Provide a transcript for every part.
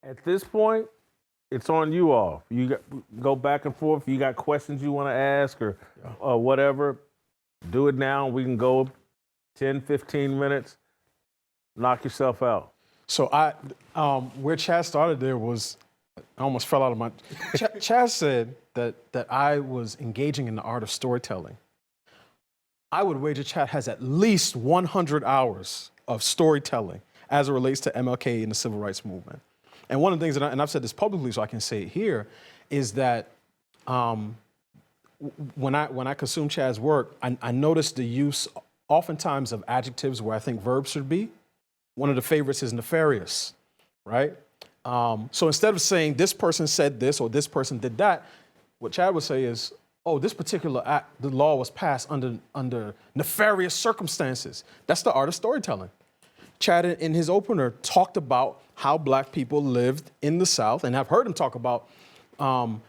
At this point, it's on you all. Go back and forth. You got questions you want to ask or whatever, do it now. We can go 10, 15 minutes, knock yourself out. So where Chad started there was, I almost fell out of my, Chad said that I was engaging in the art of storytelling. I would wager Chad has at least 100 hours of storytelling as it relates to MLK and the civil rights movement. And one of the things that and I've said this publicly, so I can say it here, is that when I consume Chad's work, I notice the use oftentimes of adjectives where I think verbs should be. One of the favorites is nefarious, right? So instead of saying this person said this or this person did that, what Chad would say is, oh, this particular act, the law was passed under nefarious circumstances. That's the art of storytelling. Chad, in his opener, talked about how black people lived in the South, and I've heard him talk about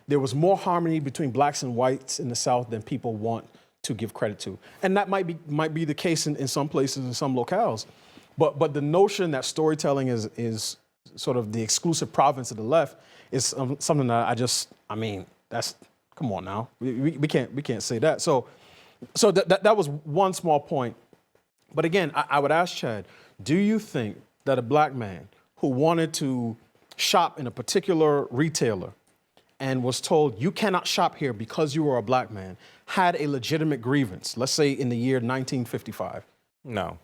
there was more harmony between blacks and whites in the South than people want to give credit to. And that might be the case in some places, in some locales. But the notion that storytelling is sort of the exclusive province of the left is something that that's, come on now. We can't say that. So that was one small point. But again, I would ask Chad, do you think that a black man who wanted to shop in a particular retailer and was told you cannot shop here because you are a black man had a legitimate grievance, let's say in the year 1955? No.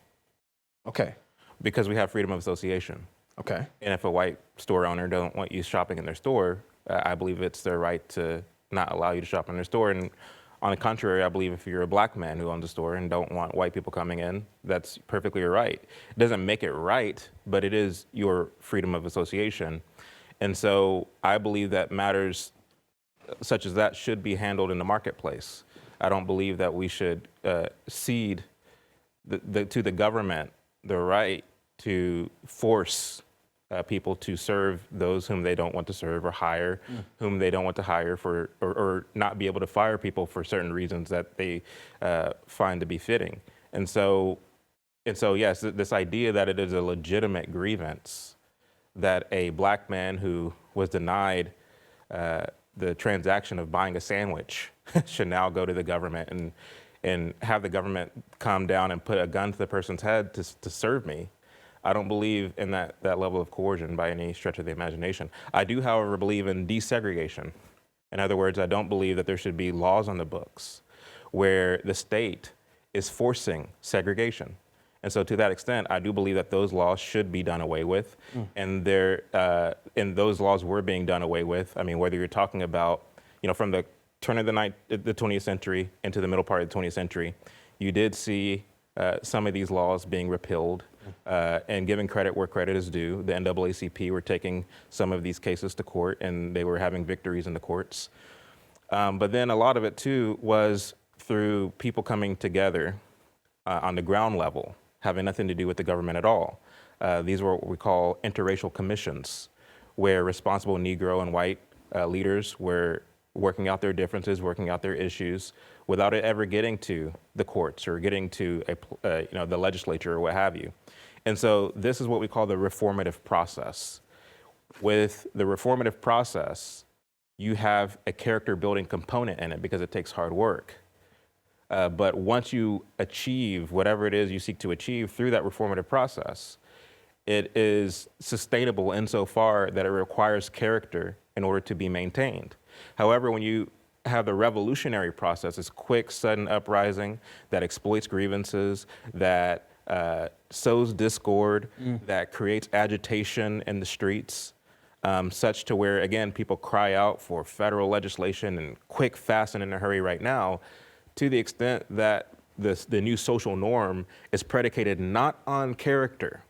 Okay. Because we have freedom of association. Okay. And if a white store owner don't want you shopping in their store, I believe it's their right to not allow you to shop in their store. And on the contrary, I believe if you're a black man who owns a store and don't want white people coming in, that's perfectly your right. It doesn't make it right, but it is your freedom of association. And so I believe that matters such as that should be handled in the marketplace. I don't believe that we should cede to the government the right to force people to serve those whom they don't want to serve or hire whom they don't want to hire for, or not be able to fire people for certain reasons that they find to be fitting. And so yes, this idea that it is a legitimate grievance that a black man who was denied the transaction of buying a sandwich should now go to the government and have the government come down and put a gun to the person's head to serve me. I don't believe in that level of coercion by any stretch of the imagination. I do, however, believe in desegregation. In other words, I don't believe that there should be laws on the books where the state is forcing segregation. And so to that extent, I do believe that those laws should be done away with. And those laws were being done away with. I mean, whether you're talking about, from the turn of the 20th century into the middle part of the 20th century, you did see some of these laws being repealed and giving credit where credit is due. The NAACP were taking some of these cases to court and they were having victories in the courts. But then a lot of it too was through people coming together on the ground level, having nothing to do with the government at all. These were what we call interracial commissions, where responsible Negro and white leaders were working out their differences, working out their issues, without it ever getting to the courts or getting to the legislature or what have you. And so this is what we call the reformative process. With the reformative process, you have a character building component in it because it takes hard work. But once you achieve whatever it is you seek to achieve through that reformative process, it is sustainable insofar that it requires character in order to be maintained. However, when you have the revolutionary process, this quick, sudden uprising that exploits grievances, that sows discord, that creates agitation in the streets, such to where, again, people cry out for federal legislation and quick, fast, and in a hurry right now, to the extent that the new social norm is predicated not on character,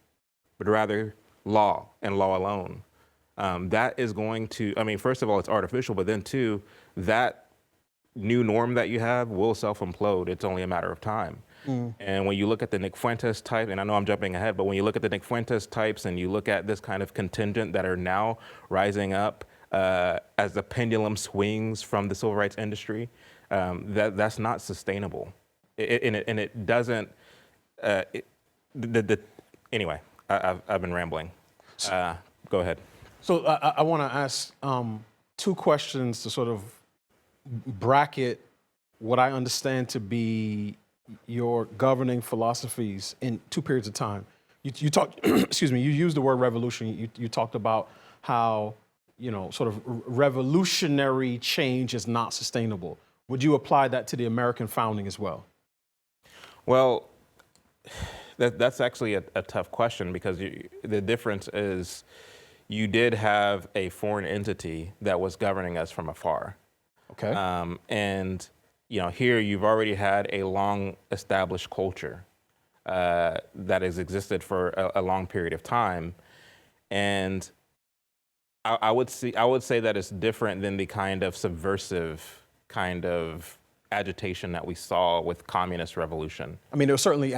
but rather law and law alone. That is going to, first of all, it's artificial, but then two, that new norm that you have will self-implode. It's only a matter of time. And when you look at the Nick Fuentes type, and I know I'm jumping ahead, but when you look at the Nick Fuentes types and you look at this kind of contingent that are now rising up as the pendulum swings from the civil rights industry, that's not sustainable. It doesn't, anyway, I've been rambling. Go ahead. So I want to ask two questions to sort of bracket what I understand to be your governing philosophies in two periods of time. You talked, excuse me, you used the word revolution. You talked about how, sort of revolutionary change is not sustainable. Would you apply that to the American founding as well? Well, that's actually a tough question because the difference is you did have a foreign entity that was governing us from afar. Okay. And here you've already had a long established culture that has existed for a long period of time, and I would say that it's different than the kind of subversive kind of agitation that we saw with communist revolution. I mean, there was certainly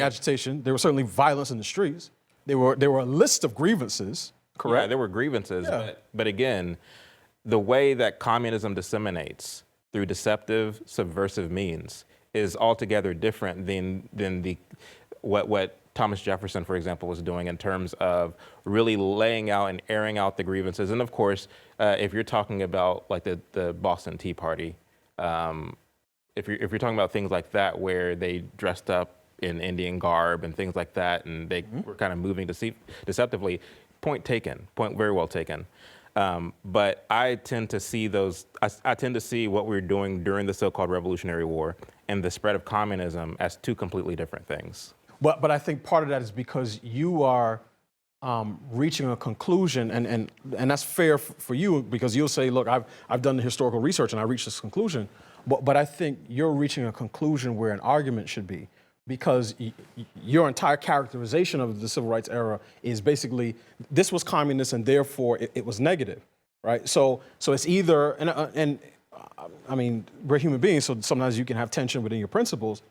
agitation. There was certainly violence in the streets. There were a list of grievances. Correct. Yeah, there were grievances, Yeah. but again, the way that communism disseminates through deceptive, subversive means is altogether different than what Thomas Jefferson, for example, was doing in terms of really laying out and airing out the grievances. And of course, if you're talking about like the Boston Tea Party, if you're talking about things like that where they dressed up in Indian garb and things like that, and they were kind of moving deceptively, point taken, point very well taken. But I tend to see I tend to see what we were doing during the so-called Revolutionary War and the spread of communism as two completely different things. But I think part of that is because you are reaching a conclusion, and that's fair for you because you'll say, look, I've done the historical research and I reached this conclusion. But I think you're reaching a conclusion where an argument should be, because your entire characterization of the civil rights era is basically this was communist and therefore it was negative, right? So it's either, and I mean, we're human beings, so sometimes you can have tension within your principles.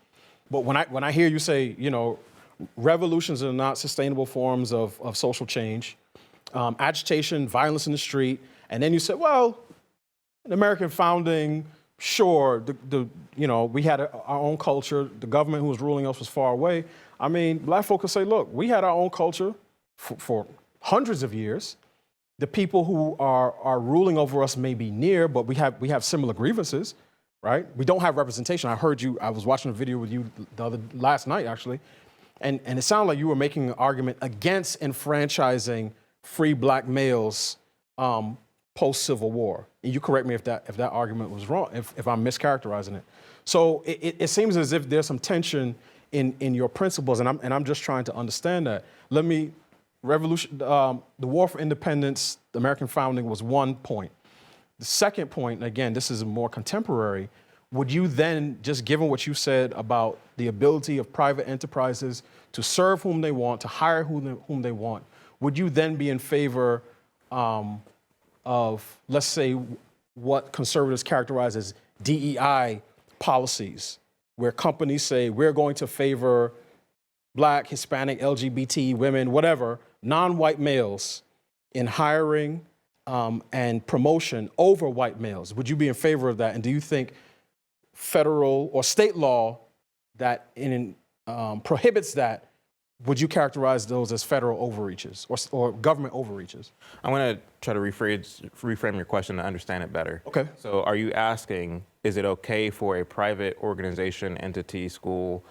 But when I hear you say, revolutions are not sustainable forms of social change, agitation, violence in the street, and then you say, well, the American founding, sure, we had our own culture. The government who was ruling us was far away. I mean, black folk will say, look, we had our own culture for hundreds of years. The people who are ruling over us may be near, but we have similar grievances, right? We don't have representation. I was watching a video with you last night, actually, and it sounded like you were making an argument against enfranchising free black males post-Civil War. And you correct me if that argument was wrong, if I'm mischaracterizing it. So it seems as if there's some tension in your principles, and I'm just trying to understand that. The War for Independence, the American founding was one point. The second point, and again, this is more contemporary, would you then, just given what you said about the ability of private enterprises to serve whom they want, to hire whom they want, would you then be in favor of, let's say, what conservatives characterize as DEI policies, where companies say we're going to favor Black, Hispanic, LGBT, women, whatever, non-white males in hiring and promotion over white males? Would you be in favor of that? And do you think federal or state law that prohibits that, would you characterize those as federal overreaches or government overreaches? I'm going to try to reframe your question to understand it better. Okay. So are you asking, is it okay for a private organization, entity, school,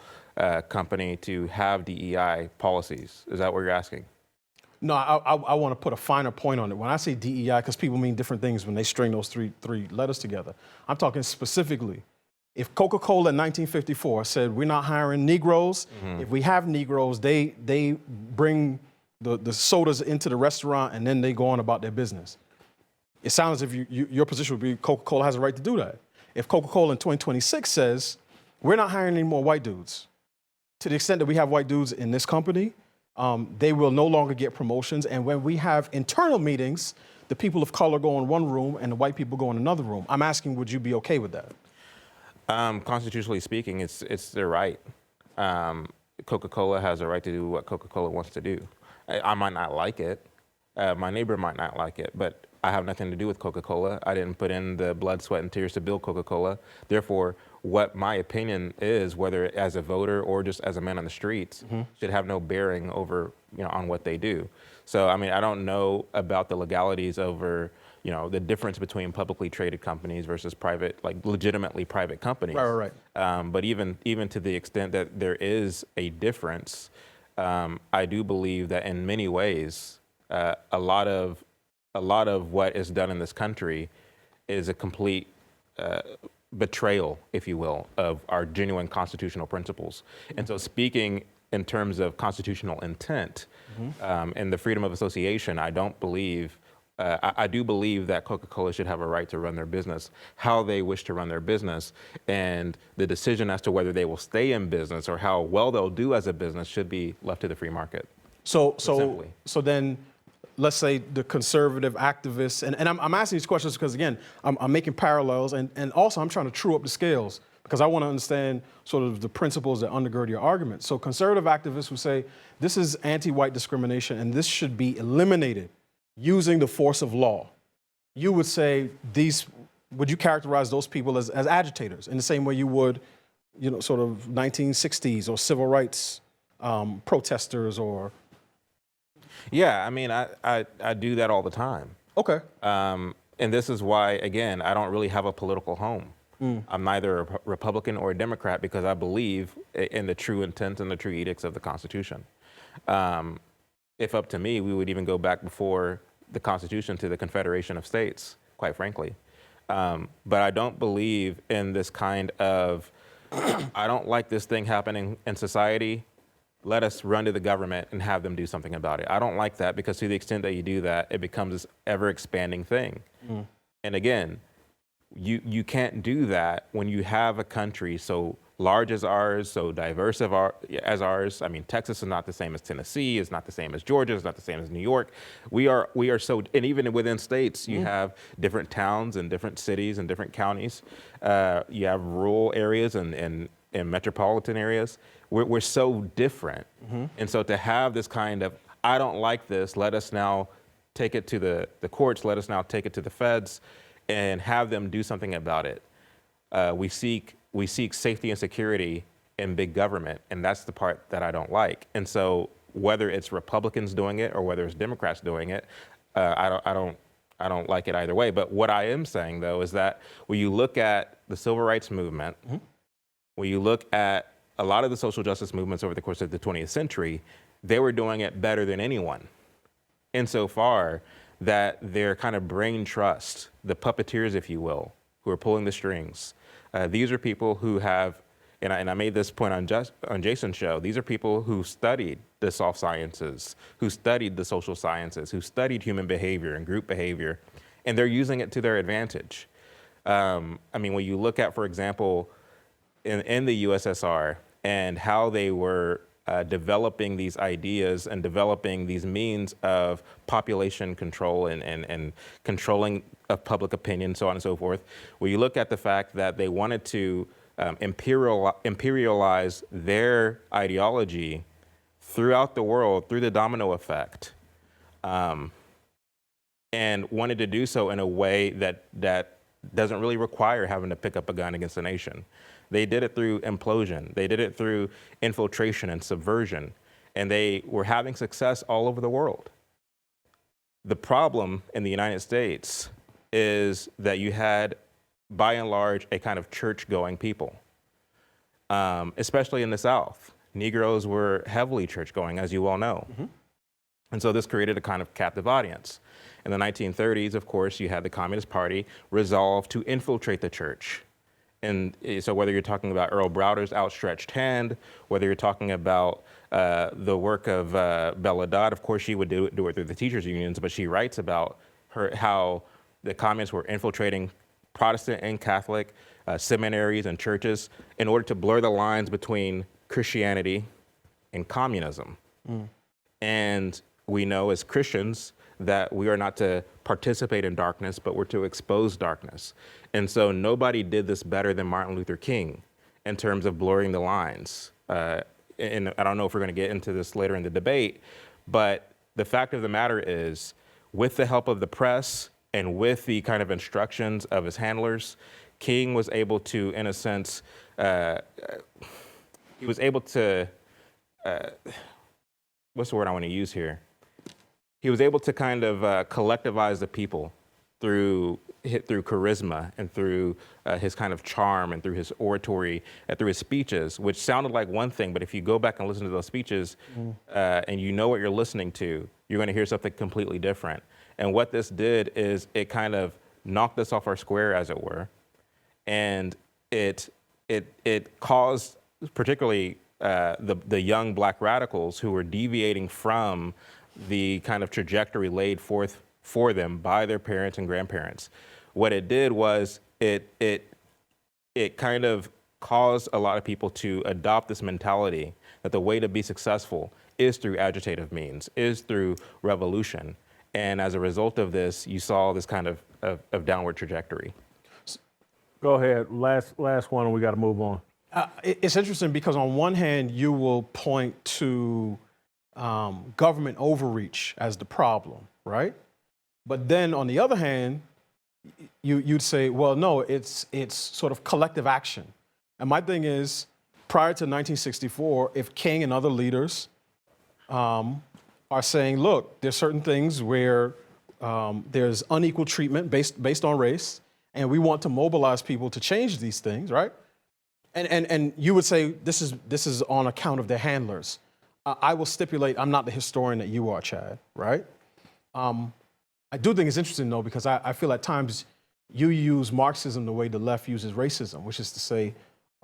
company to have DEI policies? Is that what you're asking? No, I want to put a finer point on it. When I say DEI, because people mean different things when they string those three letters together, I'm talking specifically. If Coca-Cola in 1954 said we're not hiring Negroes, if we have Negroes, they bring the sodas into the restaurant and then they go on about their business. It sounds as if your position would be Coca-Cola has a right to do that. If Coca-Cola in 2026 says we're not hiring any more white dudes, to the extent that we have white dudes in this company, they will no longer get promotions. And when we have internal meetings, the people of color go in one room and the white people go in another room. I'm asking, would you be okay with that? Constitutionally speaking, it's their right. Coca-Cola has a right to do what Coca-Cola wants to do. I might not like it. My neighbor might not like it, but I have nothing to do with Coca-Cola. I didn't put in the blood, sweat, and tears to build Coca-Cola. Therefore, what my opinion is, whether as a voter or just as a man on the streets, should have no bearing over, on what they do. So, I mean, I don't know about the legalities over, the difference between publicly traded companies versus private, like legitimately private companies. Right. But even to the extent that there is a difference, I do believe that in many ways, a lot of what is done in this country is a complete betrayal, if you will, of our genuine constitutional principles. And so, speaking in terms of constitutional intent and the freedom of association, I don't believe. I do believe that Coca-Cola should have a right to run their business how they wish to run their business, and the decision as to whether they will stay in business or how well they'll do as a business should be left to the free market. So simply. then, let's say the conservative activists, and I'm asking these questions because, again, I'm making parallels, and also I'm trying to true up the scales because I want to understand sort of the principles that undergird your argument. So conservative activists who say this is anti-white discrimination and this should be eliminated using the force of law, you would say would you characterize those people as agitators in the same way you would, sort of 1960s or civil rights protesters or? Yeah, I mean, I do that all the time. Okay. And this is why, again, I don't really have a political home. I'm neither a Republican or a Democrat because I believe in the true intent and the true edicts of the Constitution. If up to me, we would even go back before the Constitution to the Confederation of States, quite frankly. But I don't believe in this kind of, I don't like this thing happening in society, let us run to the government and have them do something about it. I don't like that because to the extent that you do that, it becomes this ever-expanding thing. And again, you can't do that when you have a country so large as ours, so diverse as ours. I mean, Texas is not the same as Tennessee, it's not the same as Georgia, it's not the same as New York. We are so, and even within states, you have different towns and different cities and different counties. You have rural areas and metropolitan areas. We're so different. And so to have this kind of, I don't like this, let us now take it to the courts, let us now take it to the feds and have them do something about it. We seek safety and security in big government, and that's the part that I don't like. And so whether it's Republicans doing it or whether it's Democrats doing it, I don't like it either way. But what I am saying, though, is that when you look at the civil rights movement, when you look at a lot of the social justice movements over the course of the 20th century, they were doing it better than anyone, insofar that their kind of brain trust, the puppeteers, if you will, who are pulling the strings, these are people who have, and I made this point on Jason's show, these are people who studied the soft sciences, who studied the social sciences, who studied human behavior and group behavior, and they're using it to their advantage. I mean, when you look at, for example, in the USSR and how they were developing these ideas and developing these means of population control and controlling of public opinion, so on and so forth, where you look at the fact that they wanted to imperialize their ideology throughout the world through the domino effect, and wanted to do so in a way that doesn't really require having to pick up a gun against a nation. They did it through implosion. They did it through infiltration and subversion, and they were having success all over the world. The problem in the United States is that you had, by and large, a kind of church-going people, especially in the South. Negroes were heavily church-going, as you all know. And so this created a kind of captive audience. In the 1930s, of course, you had the Communist Party resolve to infiltrate the church. And so whether you're talking about Earl Browder's outstretched hand, whether you're talking about the work of Bella Dodd, of course, she would do it through the teachers' unions, but she writes about how the communists were infiltrating Protestant and Catholic seminaries and churches in order to blur the lines between Christianity and communism. And we know as Christians that we are not to participate in darkness, but we're to expose darkness. And so nobody did this better than Martin Luther King in terms of blurring the lines. And I don't know if we're going to get into this later in the debate, but the fact of the matter is, with the help of the press and with the kind of instructions of his handlers, King was able to, in a sense, he was able to, what's the word I want to use here? He was able to kind of collectivize the people through charisma and through his kind of charm and through his oratory and through his speeches, which sounded like one thing, but if you go back and listen to those speeches and you know what you're listening to, you're going to hear something completely different. And what this did is it kind of knocked us off our square, as it were, and it caused particularly the young black radicals who were deviating from the kind of trajectory laid forth for them by their parents and grandparents. What it did was it kind of caused a lot of people to adopt this mentality that the way to be successful is through agitative means, is through revolution. And as a result of this, you saw this kind of downward trajectory. Go ahead. Last one, and we got to move on. It's interesting because on one hand, you will point to government overreach as the problem, right? But then on the other hand, you'd say, well, no, it's sort of collective action. And my thing is, prior to 1964, if King and other leaders are saying, look, there's certain things where there's unequal treatment based on race, and we want to mobilize people to change these things, right? And you would say this is on account of their handlers. I will stipulate I'm not the historian that you are, Chad, right? I do think it's interesting, though, because I feel at times you use Marxism the way the left uses racism, which is to say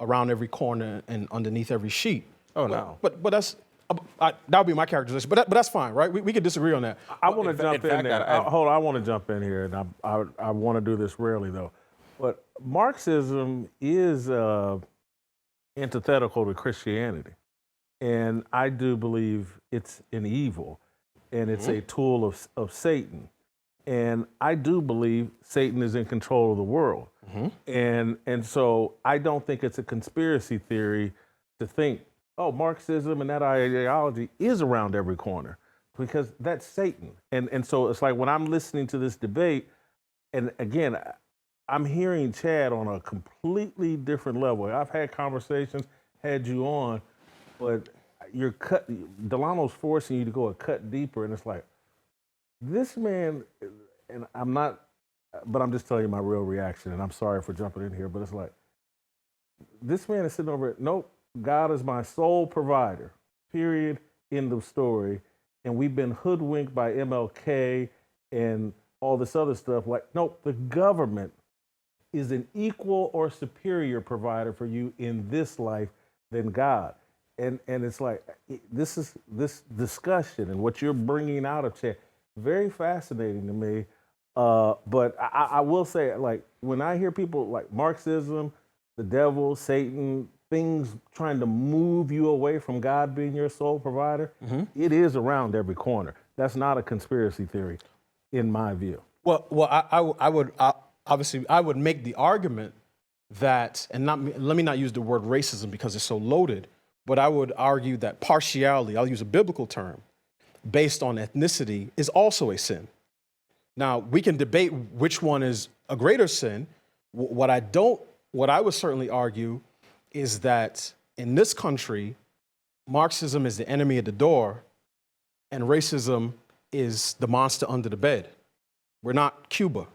around every corner and underneath every sheet. Oh, no. But that's, that would be my characterization. But that's fine, right? We could disagree on that. I want to jump in fact, there. Hold on, I want to jump in here, and I want to do this rarely, though. But Marxism is antithetical to Christianity. And I do believe it's an evil, and it's a tool of Satan. And I do believe Satan is in control of the world. And so I don't think it's a conspiracy theory to think, oh, Marxism and that ideology is around every corner, because that's Satan. And so it's like when I'm listening to this debate, and again, I'm hearing Chad on a completely different level. I've had conversations, had you on, but Delano's forcing you to go a cut deeper, and it's like, this man, and I'm not, but I'm just telling you my real reaction, and I'm sorry for jumping in here, but it's like, this man is sitting over it, nope, God is my sole provider, period, end of story, and we've been hoodwinked by MLK and all this other stuff, like, nope, the government is an equal or superior provider for you in this life than God. And it's like, this discussion and what you're bringing out of Chad, very fascinating to me. But I will say, like, when I hear people like Marxism, the devil, Satan, things trying to move you away from God being your sole provider, it is around every corner. That's not a conspiracy theory, in my view. Well, I would make the argument that, and let me not use the word racism because it's so loaded, but I would argue that partiality, I'll use a biblical term, based on ethnicity is also a sin. Now, we can debate which one is a greater sin. What I would certainly argue is that in this country, Marxism is the enemy at the door and racism is the monster under the bed. We're not Cuba.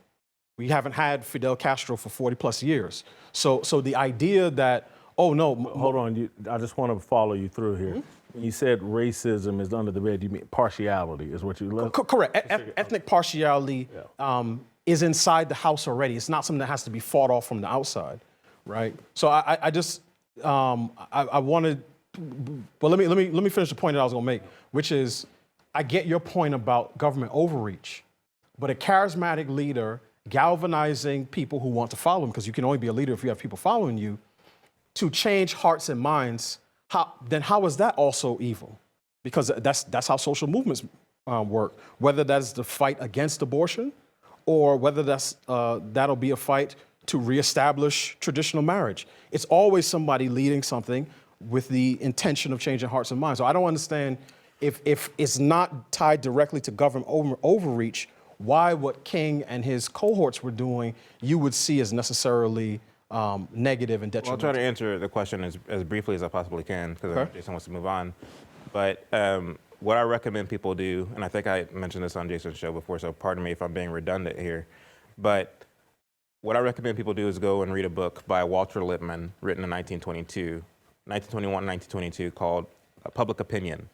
We haven't had Fidel Castro for 40 plus years. So the idea that, oh no. Hold on, I just want to follow you through here. When you said racism is under the bed, you mean partiality is what you love? Correct. Ethnic partiality is inside the house already. It's not something that has to be fought off from the outside, right? So I wanted, but let me finish the point that I was going to make, which is I get your point about government overreach, but a charismatic leader galvanizing people who want to follow him, because you can only be a leader if you have people following you, to change hearts and minds. How is that also evil? Because that's how social movements work. Whether that's the fight against abortion, or whether that'll be a fight to reestablish traditional marriage. It's always somebody leading something with the intention of changing hearts and minds. So I don't understand if it's not tied directly to government overreach, why what King and his cohorts were doing you would see as necessarily negative and Well, I'll detrimental. try to answer the question as briefly as I possibly can because Okay. Jason wants to move on. But what I recommend people do, and I think I mentioned this on Jason's show before, so pardon me if I'm being redundant here, but what I recommend people do is go and read a book by Walter Lippmann, written in 1921, 1922, called Public Opinion.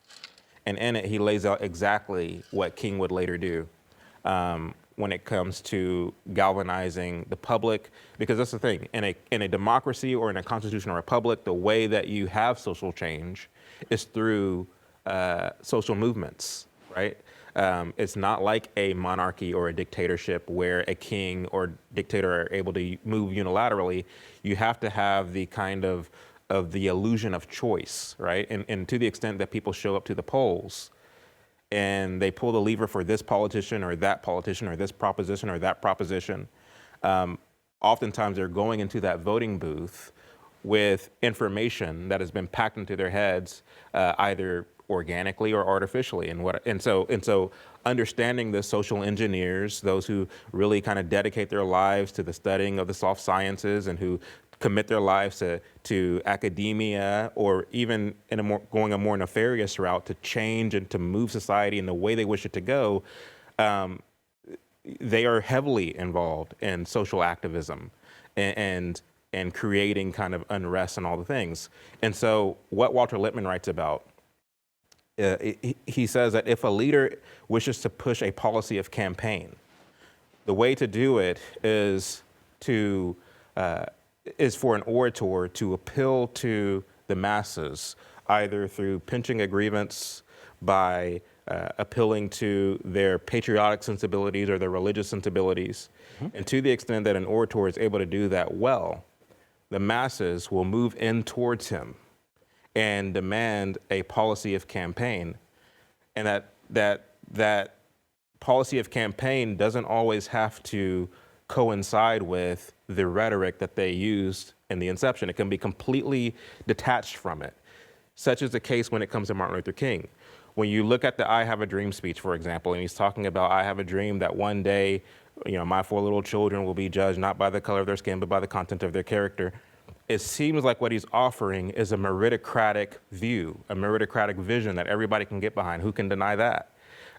And in it, he lays out exactly what King would later do when it comes to galvanizing the public. Because that's the thing, in a democracy or in a constitutional republic, the way that you have social change is through social movements, right? It's not like a monarchy or a dictatorship where a king or dictator are able to move unilaterally. You have to have the kind of the illusion of choice, right? And to the extent that people show up to the polls and they pull the lever for this politician or this proposition or that proposition, oftentimes they're going into that voting booth with information that has been packed into their heads, either organically or artificially. And so understanding the social engineers, those who really kind of dedicate their lives to the studying of the soft sciences and who commit their lives to academia, or even going a more nefarious route to change and to move society in the way they wish it to go, they are heavily involved in social activism and creating kind of unrest and all the things. And so what Walter Lippmann writes about, he says that if a leader wishes to push a policy of campaign, the way to do it is for an orator to appeal to the masses, either through pinching a grievance, by appealing to their patriotic sensibilities or their religious sensibilities. Mm-hmm. And to the extent that an orator is able to do that well, the masses will move in towards him and demand a policy of campaign. And that policy of campaign doesn't always have to coincide with the rhetoric that they used in the inception. It can be completely detached from it. Such is the case when it comes to Martin Luther King. When you look at the I Have a Dream speech, for example, and he's talking about, I have a dream that one day, my 4 little children will be judged not by the color of their skin, but by the content of their character. It seems like what he's offering is a meritocratic view, a meritocratic vision that everybody can get behind. Who can deny that?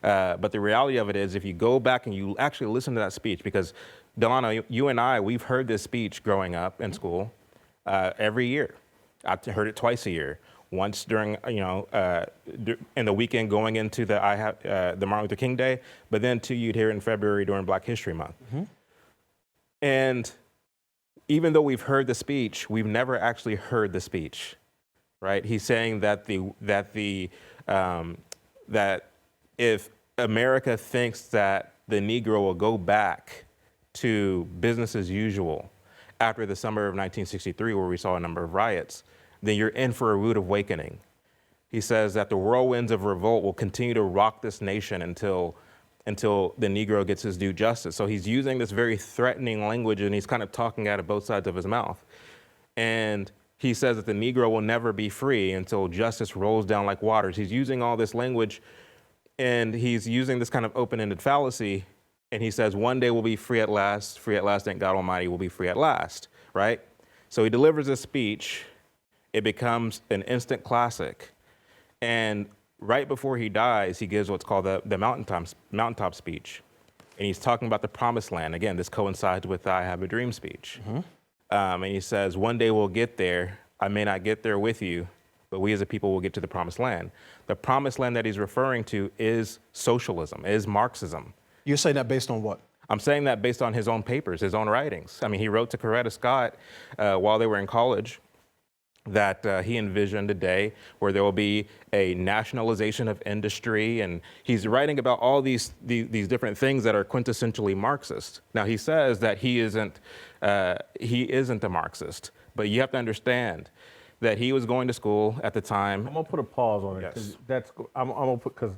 But the reality of it is, if you go back and you actually listen to that speech, because Delano, you and I, we've heard this speech growing up in school every year. I've heard it twice a year. Once during, in the weekend going into the Martin Luther King Day, but then you'd hear it in February during Black History Month. Mm-hmm. And even though we've heard the speech, we've never actually heard the speech, right? He's saying that that if America thinks that the Negro will go back to business as usual after the summer of 1963, where we saw a number of riots, then you're in for a rude awakening. He says that the whirlwinds of revolt will continue to rock this nation until the Negro gets his due justice. So he's using this very threatening language, and he's kind of talking out of both sides of his mouth. And he says that the Negro will never be free until justice rolls down like waters. He's using all this language, and he's using this kind of open-ended fallacy. And he says, one day we'll be free at last, and God Almighty will be free at last, right? So he delivers this speech. It becomes an instant classic. And right before he dies, he gives what's called the mountaintop speech. And he's talking about the promised land. Again, this coincides with the I Have a Dream speech. Mm-hmm. And he says, one day we'll get there. I may not get there with you, but we as a people will get to the promised land. The promised land that he's referring to is socialism, is Marxism. You're saying that based on what? I'm saying that based on his own papers, his own writings. I mean, he wrote to Coretta Scott while they were in college that he envisioned a day where there will be a nationalization of industry, and he's writing about all these different things that are quintessentially Marxist. Now, he says that he isn't a Marxist, but you have to understand that he was going to school at the time. I'm gonna put a pause on it because Yes. I'm gonna put, because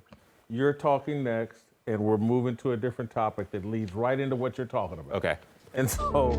you're talking next, and we're moving to a different topic that leads right into what you're talking about. Okay. And so